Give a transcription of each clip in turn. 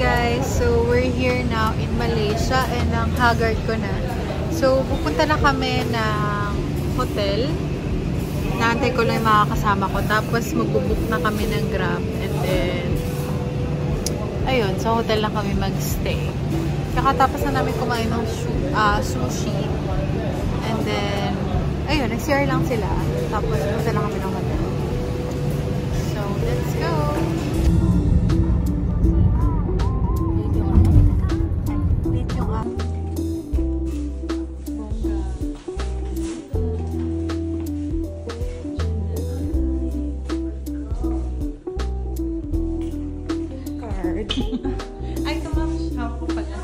guys! So, we're here now in Malaysia and ang haggard ko na. So, pupunta na kami ng hotel. Naantay ko lang yung mga kasama ko. Tapos, magbubook na kami ng Grab. And then, ayun, sa hotel lang kami magstay. Kakatapos na namin kumain ng sushi. And then, ayun, nag-CR lang sila. Tapos, pupunta lang kami ng hotel. So, let's go! Ay, tumamashop ko pala.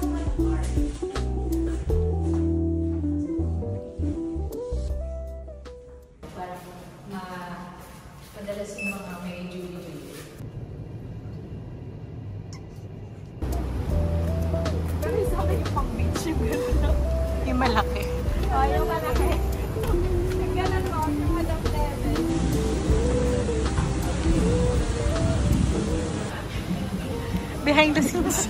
Para madalas yung mga may Julie. Pero isa ka yung pang-beach yung gano'n. Yung malaki. Oh, yung malaki. Yung gano'n mo, yung Madam Level. Behind the scenes.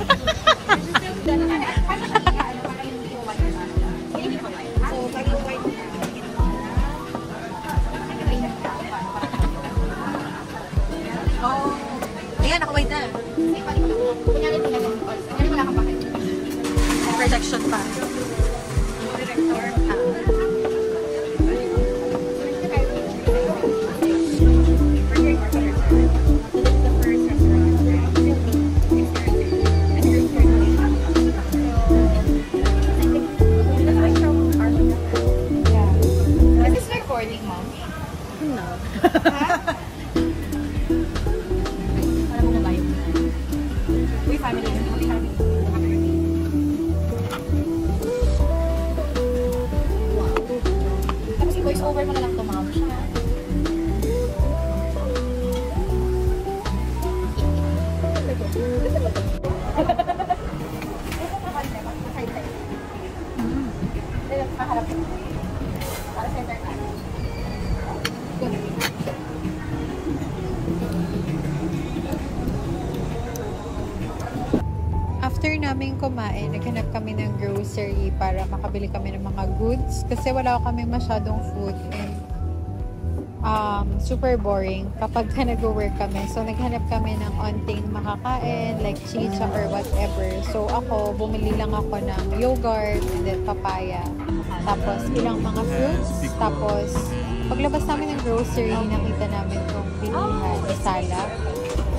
Oh. Ayan, nakawait na. Protection pa. Voice over mo na lang tumawag siya. After namin kumain, naghanap kami ng grocery para makabili kami ng mga goods kasi wala kami masyadong food and super boring kapag nag-work kami. So, naghanap kami ng onting makakain like chicha or whatever. So, ako, bumili lang ako ng yogurt and then papaya. Tapos, ilang mga fruits. Tapos, paglabas namin ng grocery, nakita namin itong bilihan na salad.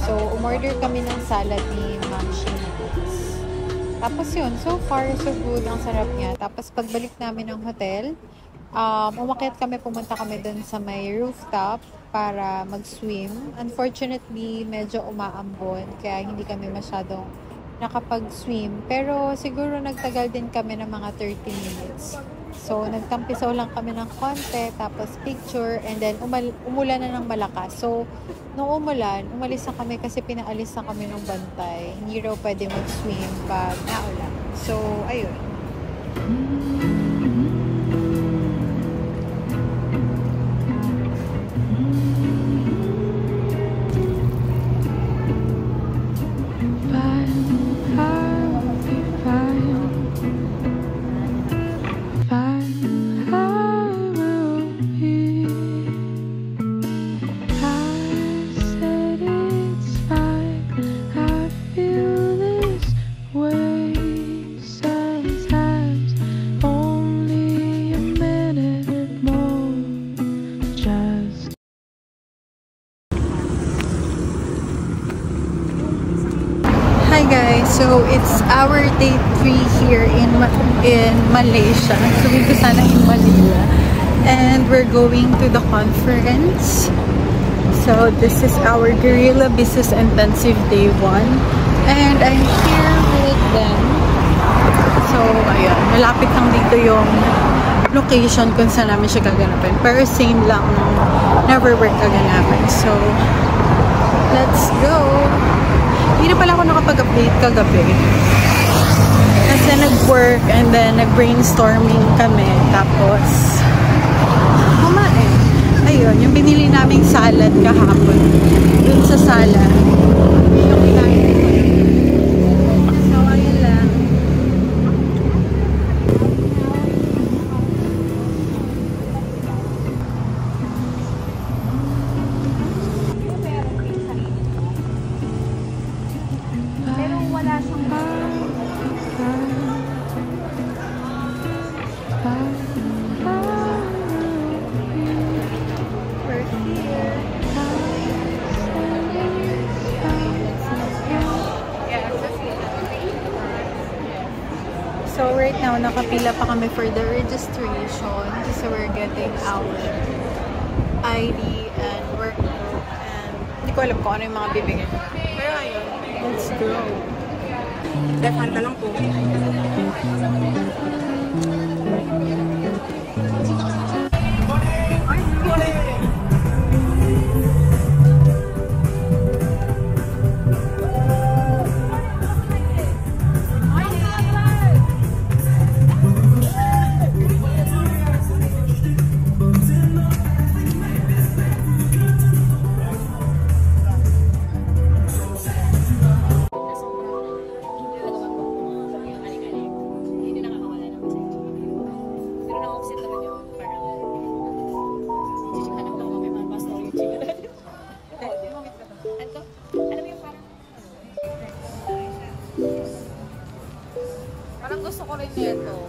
So, umorder kami ng salad ni Ma'am Sheena. Tapos yun, so far, so good. Ang sarap niya. Tapos pagbalik namin ng hotel, umakyat kami, pumunta kami dun sa may rooftop para mag-swim. Unfortunately, medyo umaambon, kaya hindi kami masyadong nakapag-swim. Pero siguro nagtagal din kami ng mga 30 minutes. So, nagtampisaw lang kami ng konti, tapos picture, and then umulan na ng malakas. So, nung umulan, umalis na kami kasi pinaalis na kami ng bantay. Hindi raw pwede mag-swim pag naulan. So, ayun. So, it's our day 3 here in Malaysia. So, dito sana in Manila. And we're going to the conference. So, this is our Guerrilla Business Intensive Day 1. And I'm here with them. So, ayan. Malapit lang dito yung location kung saan namin siya gaganapin. Pero same lang never work gaganapin. So, let's go! Hindi na pala ako nakapag-update kagabi. Kasi nag-work and then nag-brainstorming kami. Tapos, kumain. Ayun, yung binili naming salad kahapon. Dun sa sala. Yung kinain ko. right now, nakapila pa kami for the registration kasi we're getting our ID and work book and hindi ko alam kung ano yung mga bibigyan. Pero ayun, let's go. Dahan ka lang po. Parang gusto ko rin nito.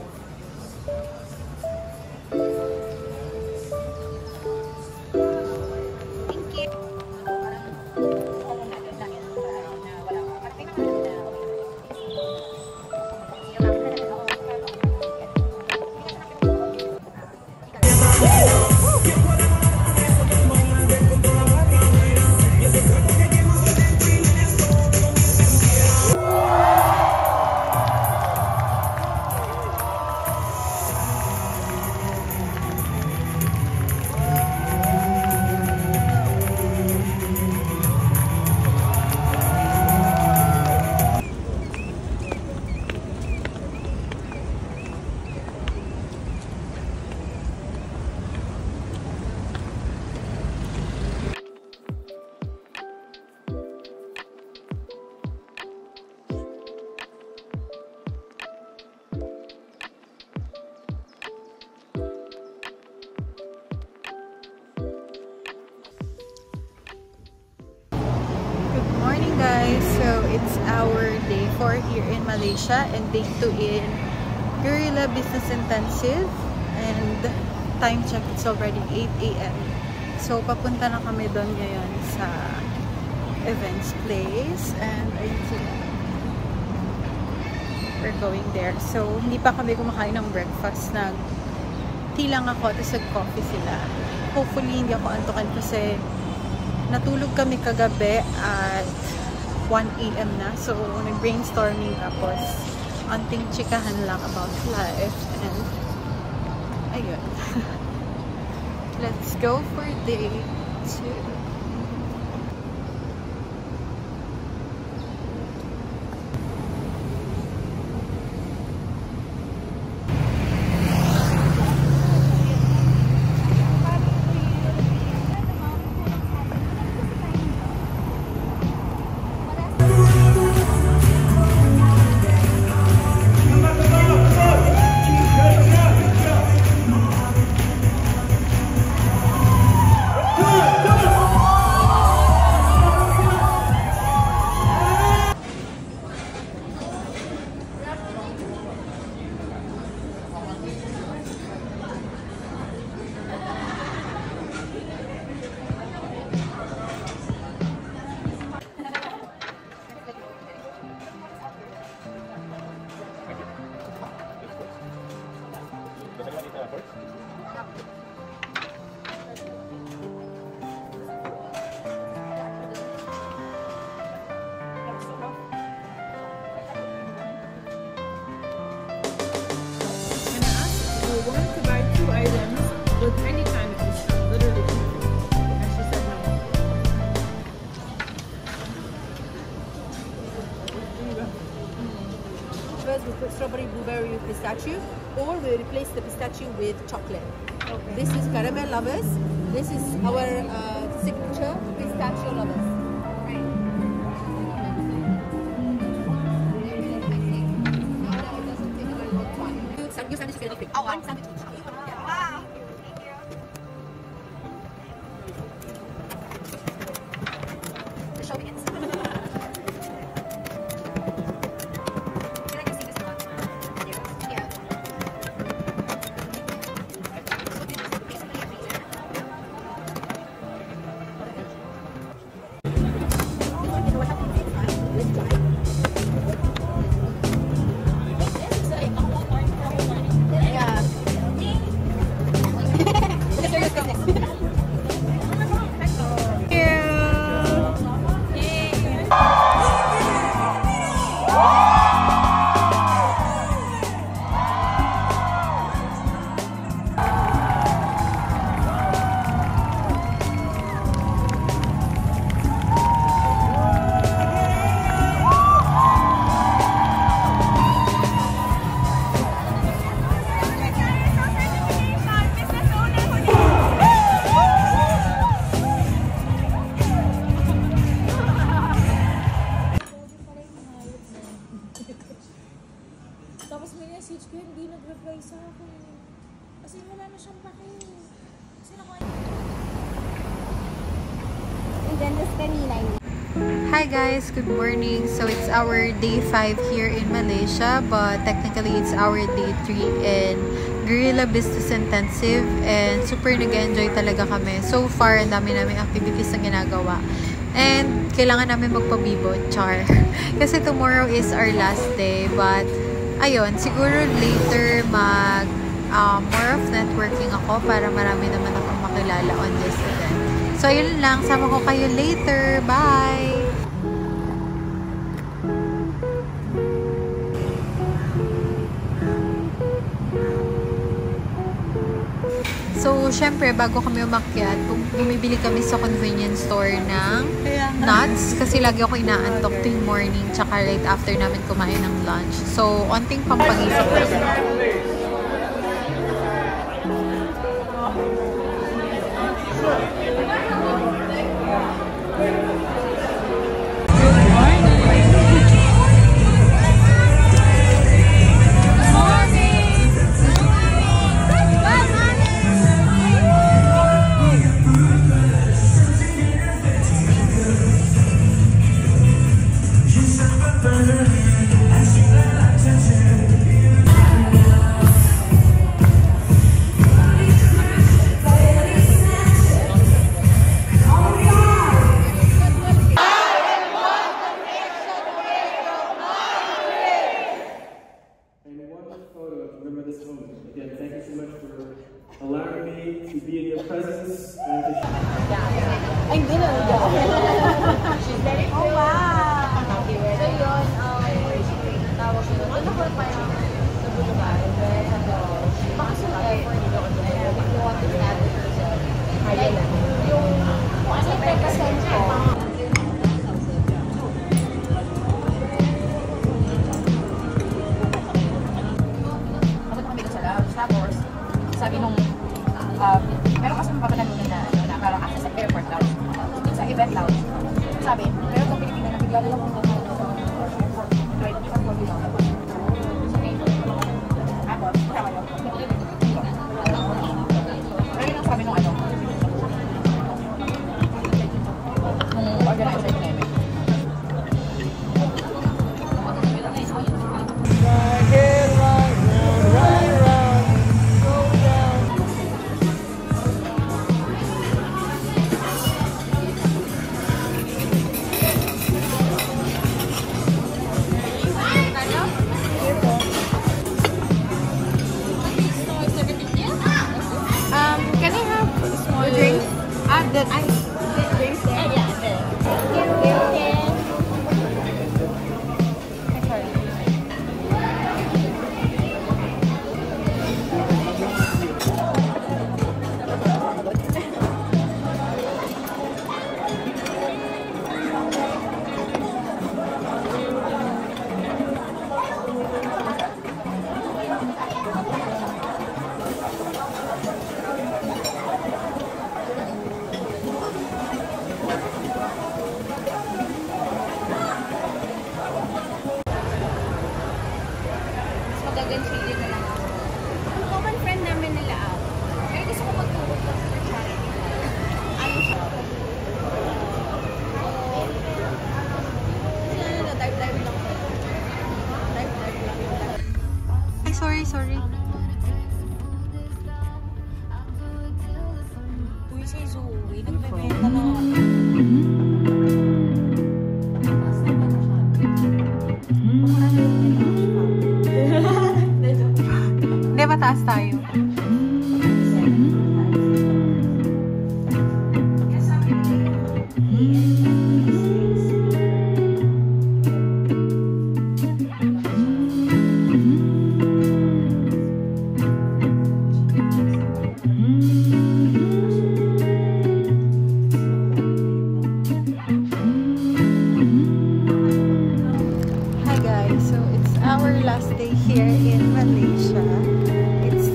Guys, so it's our day 4 here in Malaysia and day 2 in Guerrilla Business Intensive, and time check, it's already 8 AM. So papunta na kami doon ngayon sa events place and ayun sila. We're going there. So hindi pa kami kumakain ng breakfast, tea lang ako tapos nag-coffee sila. Hopefully hindi ako antukan kasi natulog kami kagabi at 1 AM na. So, nag-brainstorming tapos anting chikahan lang about life and ayun. Let's go for day 2. Wanted to buy 2 items with any kind of discount, literally anything. And she said no. First we put strawberry, blueberry with pistachio, or we replace the pistachio with chocolate. Okay. This is caramel lovers. This is our signature pistachio lovers. Your sandwich is very quick. Oh, one sandwich each. Wow. The show begins. Can I just see this one? Yeah. sa akin. Kasi wala na siyang pake. Kasi nakuha. And then this kanina. Hi guys, good morning. So it's our day 5 here in Malaysia, but technically it's our day 3 in Guerrilla Business Intensive, and super nag-enjoy talaga kami. So far, ang dami namin activities na ginagawa. And kailangan namin magpabibo, char. Kasi tomorrow is our last day, but ayun, siguro later more of networking ako para marami naman akong makilala on this event. So, yun lang. Sama ko kayo later. Bye! So, syempre, bago kami umakyat, bumibili kami sa convenience store ng nuts. Kasi lagi ako inaantok tuwing morning tsaka right after namin kumain ng lunch. So, onting pampagisip lang. Allowing me to be in your presence and to Ay, hindi na. She's very cool. Oh, wow. So, yun, tawag siya. Ano ko parang sa Boulevard? Makasulay for nito. If you want to stand with yourself. Kaya lang. Yung, kung ano yung represent ko, sabi nung, meron kasi mga papanalunan na parang access sa airport lounge, sa event lounge. Sabi, meron itong Pilipina na bigla lang kung sa airport, right, sa Port Lounge. Sa paper. Tapos, tama lang. Pero yun ang sabi nung ano, nung organizer ko namin. Can I have small drinks? The drinks there? Yeah, common friend namin nila out. Pero gusto ko magturo ko sa charity. Ano siya? Dive lang ko. Dive lang. Ay, sorry. Uy, si Zoe, nagbebenta na. Hindi, mataas tayo. Hi guys, so it's our last day here in Malaysia. It's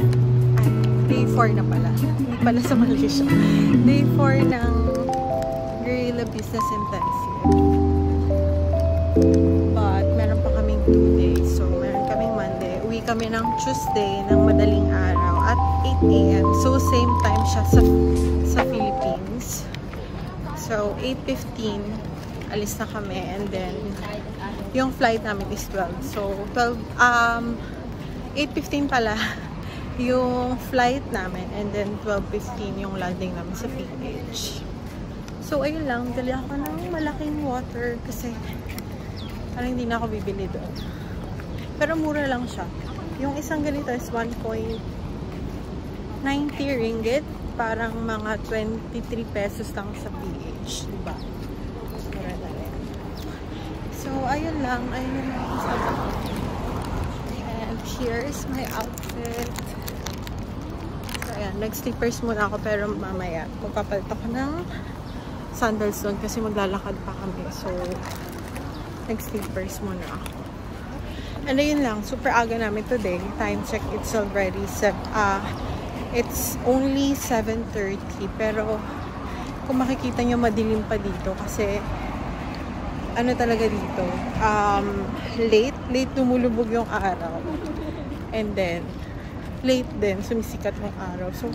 day 4 na pala. Hindi pala sa Malaysia. Day 4 ng Guerrilla Business Intensive. But meron pa kaming 2 days. So meron kaming Monday. Uwi kami ng Tuesday ng madaling araw at 8 AM. So, same time siya sa Philippines. So, 8:15, alis na kami. And then, yung flight namin is 12. So, 8:15 pala yung flight namin. And then, 12:15 yung landing namin sa PH. So, ayun lang. Dali ako ng malaking water kasi parang hindi na ako bibili doon. Pero mura lang siya. Yung isang ganito is 1.90 ringgit. Parang mga 23 pesos lang sa PH. Diba? Mura na rin. So, ayun lang. Ayun lang ako sa bahay. And here is my outfit. So, ayan. Nag-slippers muna ako pero mamaya magpapalit ako ng sandals doon kasi maglalakad pa kami. So, nag-slippers muna ako. And ayun lang, super aga namin today. Time check, it's already it's only 7:30. Pero, kung makikita nyo, madilim pa dito kasi ano talaga dito, late lumulubog yung araw. And then, late din, sumisikat yung araw. So,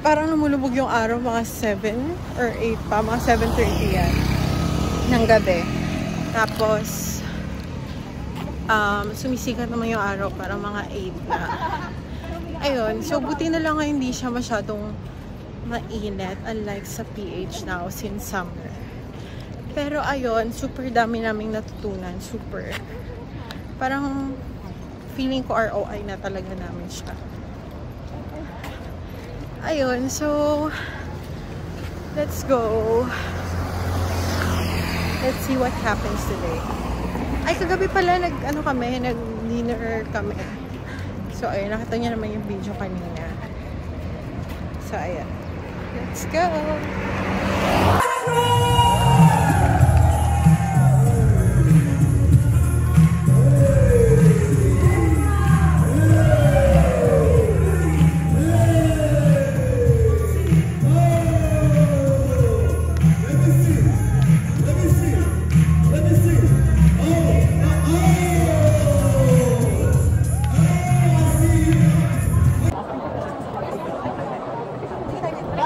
parang lumulubog yung araw mga 7 or 8 pa, mga 7:30 yan ng gabi. Tapos sumisikat naman yung araw parang mga 8 na. Ayun, so buti na lang hindi siya masyadong mainit unlike sa PH now since summer. Pero ayun, super dami naming natutunan, super. Parang feeling ko ROI na talaga namin siya. Ayun, so let's go. Let's see what happens today. Ay, kagabi pala nag-dinner kami. So, ayun, nakita niya naman yung video kanina. So, ayun. Let's go!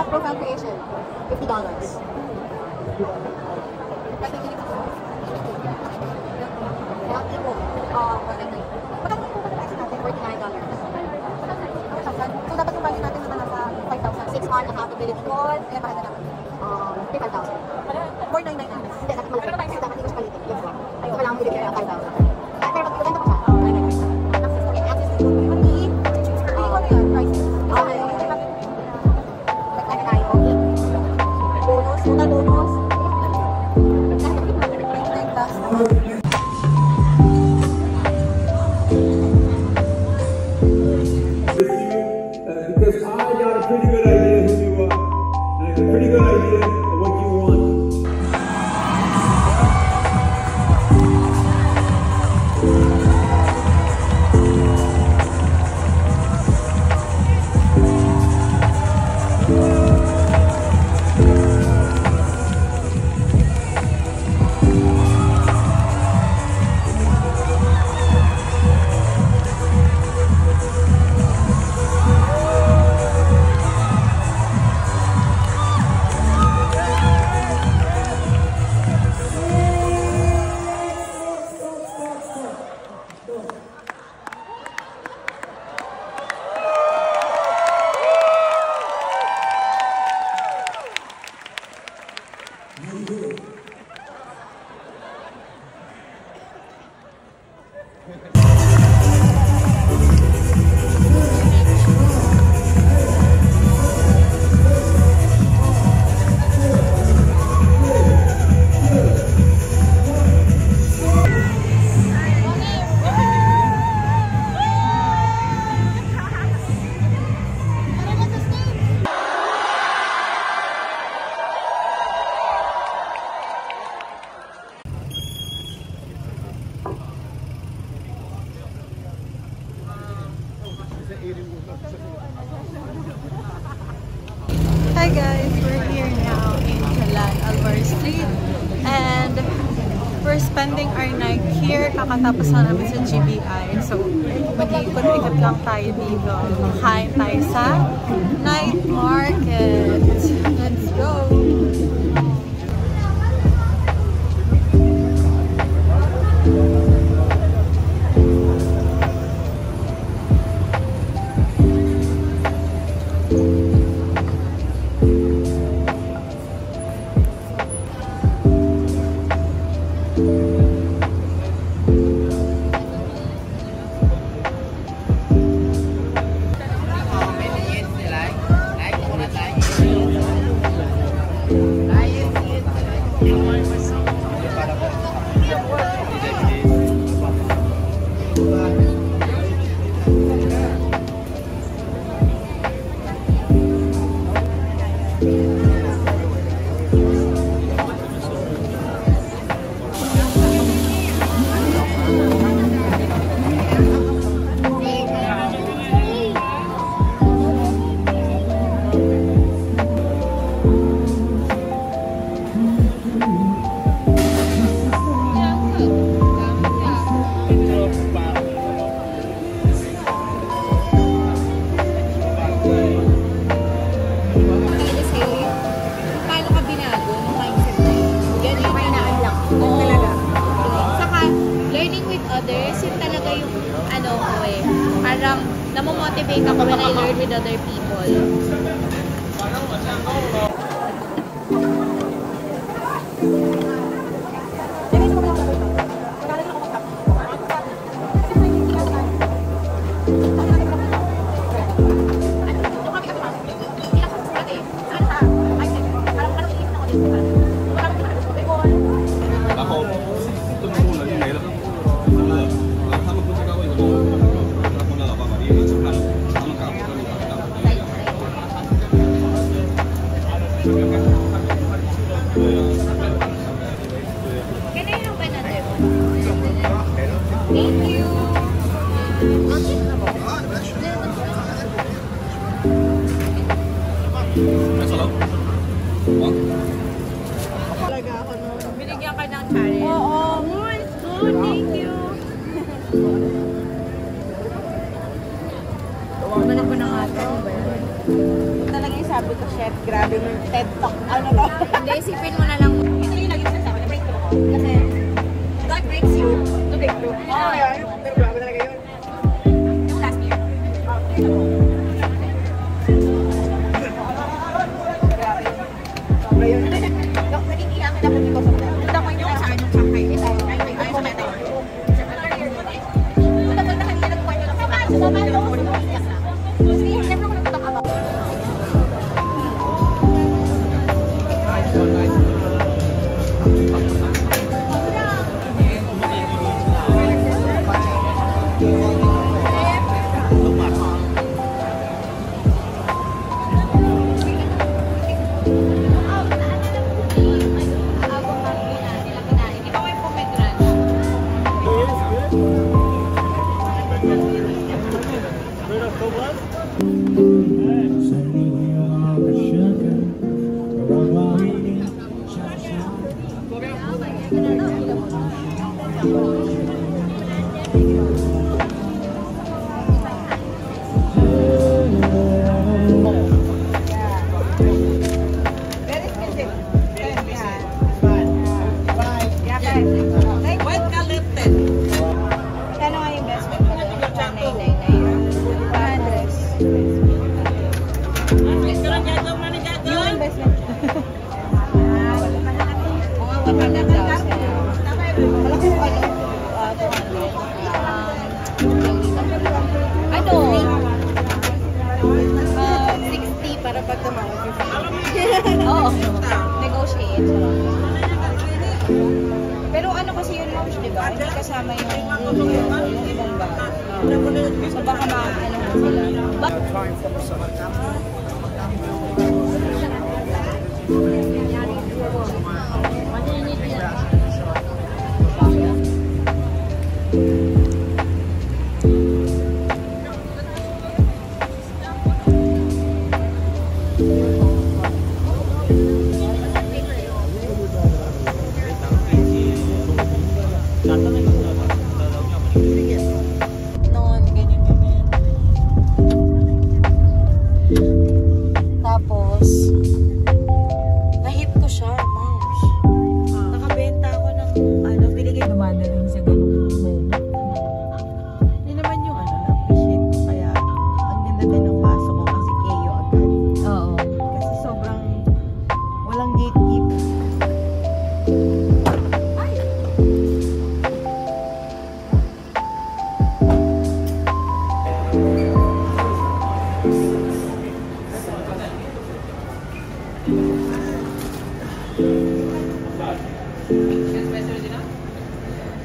Profile creation, $50. So, dapat yung value natin naman nasa 5,000. 6 on, accountability code, kaya parang naman 5,000. 499 na. Hindi, dapat malaki. Dapat hindi ko siya palitin. Ayun, kailangan mo bibigyan ng 5,000. Pero magkaganda pa siya. Access to community, ano yun, prices. Okay. Bonus, total bonus. Because I got a pretty good idea who you are, and I got a pretty good idea of what you want. Hi guys, we're here now in Jalan Alvar Street and we're we're spending our night here. Kakatapos na namin sa GBI. So, mag-ikot-ikot lang tayo dito. Kain tayo sa night market. Let's go! Parang namomotivate ako when I learn with other people. Thank you. Binigyan ka ng challenge. Oo. It's good. Thank you. Balik ko na nga ito. Talaga yung sabi ko, chef, grabe mo yung TED Talk. Ano ba? Hindi, isipin mo na lang. Ito yung lagi sinasabi, na-breakthrough ako. Kasi, God breaks you to breakthrough. Oo, yan. Pero grabe talaga yun. Yung last year. Grabe. Sobra yun. Naging iyakin ako dito sa mga. Punta ko yung saan yung sakay. Ito. Ay, sa meta. Punta ko na kanina nagkwento lang sa mga. Kasi, siyempre ko nagpunta ka ba? Oo. Negotiate. Pero ano kasi yun, Moms, di ba? Hindi kasama yung ibang bag. So baka ano sila.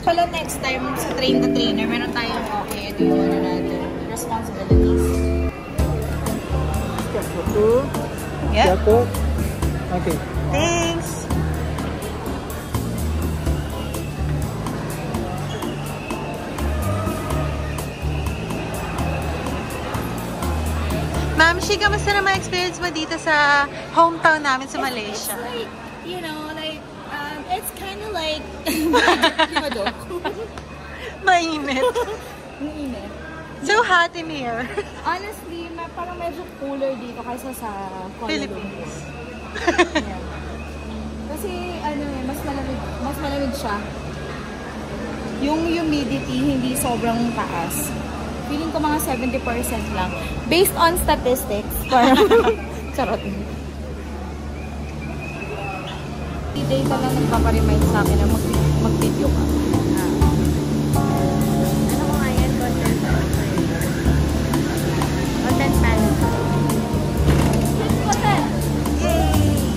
Pala next time sa train the trainer, meron tayong okay, do one another responsibilities. Yeah. Okay. Thanks! Ma'am, Shi, kamusta naman experience mo dito sa hometown namin sa Malaysia? It's like, you know, like, it's kind of like, Mainit. mainit. So hot in here. Honestly, parang medyo cooler dito kaysa sa Kuala Lumpur. Philippines. Yeah. Kasi, mas malamig siya. Yung humidity, hindi sobrang taas. Feeling ko mga 70% lang. Based on statistics. Parang, charot. Data lang nagpaparemind sa akin na mag-video ka. Ano ko nga yan? Content management. Content! Yay!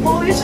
Polish!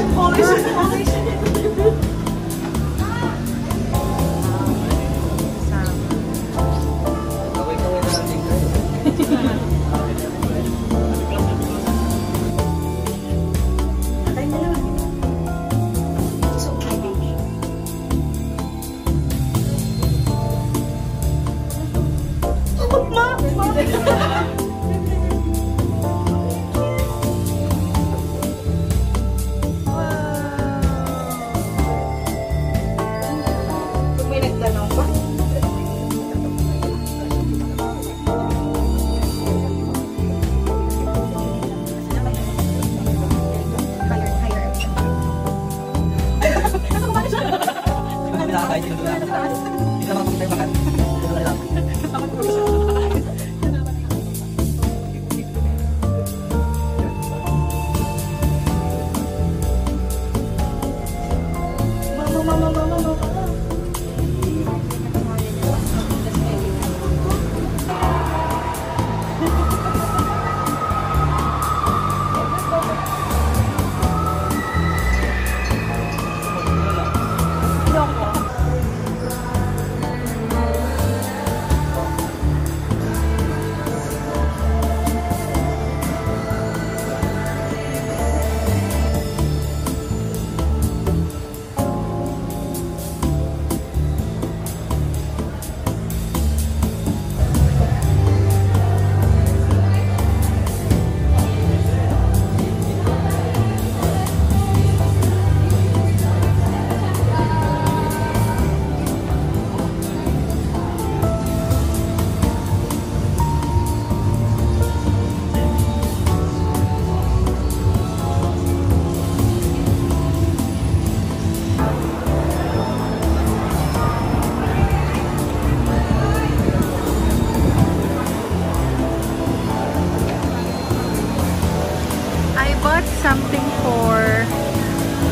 Something for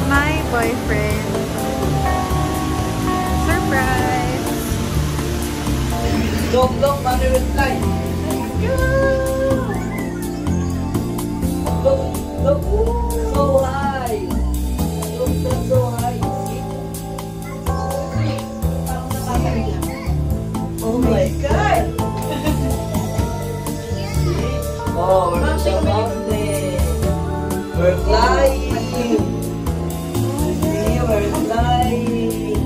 my boyfriend. Surprise! Look, money reply. Look, so high. Look, that's so high. Oh my God! Oh, we're on the mountain. We're flying! See, we're flying!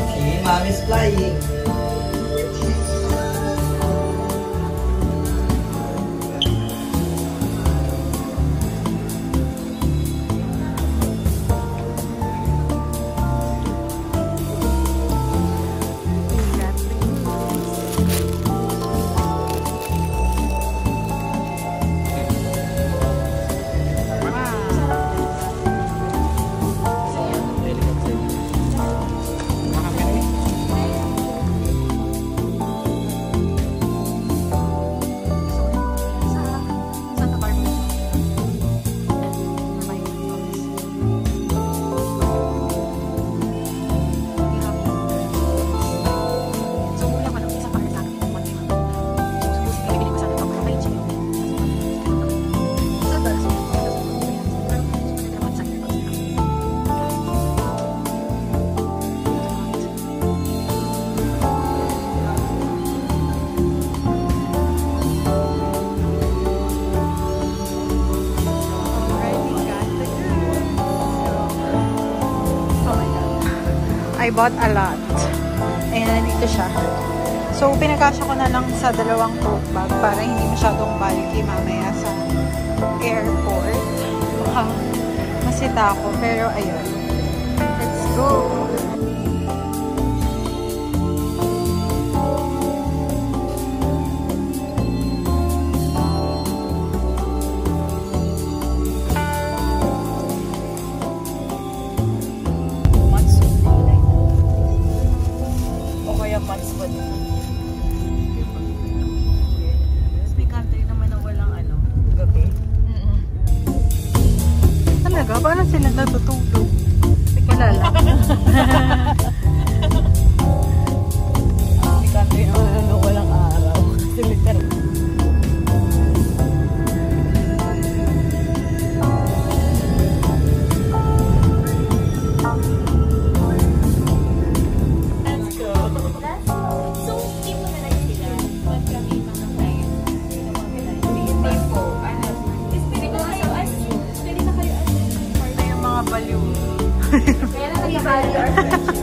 See, Mommy's flying! I bought a lot. And ito siya. So, pinagkasya ko na lang sa dalawang tote bag para hindi masyadong bulky mamaya sa airport. Baka masita ako. Pero, ayun. Let's go! Paano sila natutulog? Wala lang. May country naman na walang araw. Kasi literal. Let's go. So, hindi mo na lang sila. Pag kami mga client, hindi naman kailangan. Hindi po. Pwede na kayo as Ay, yung mga baliw. Kaya na nag-value our friendship.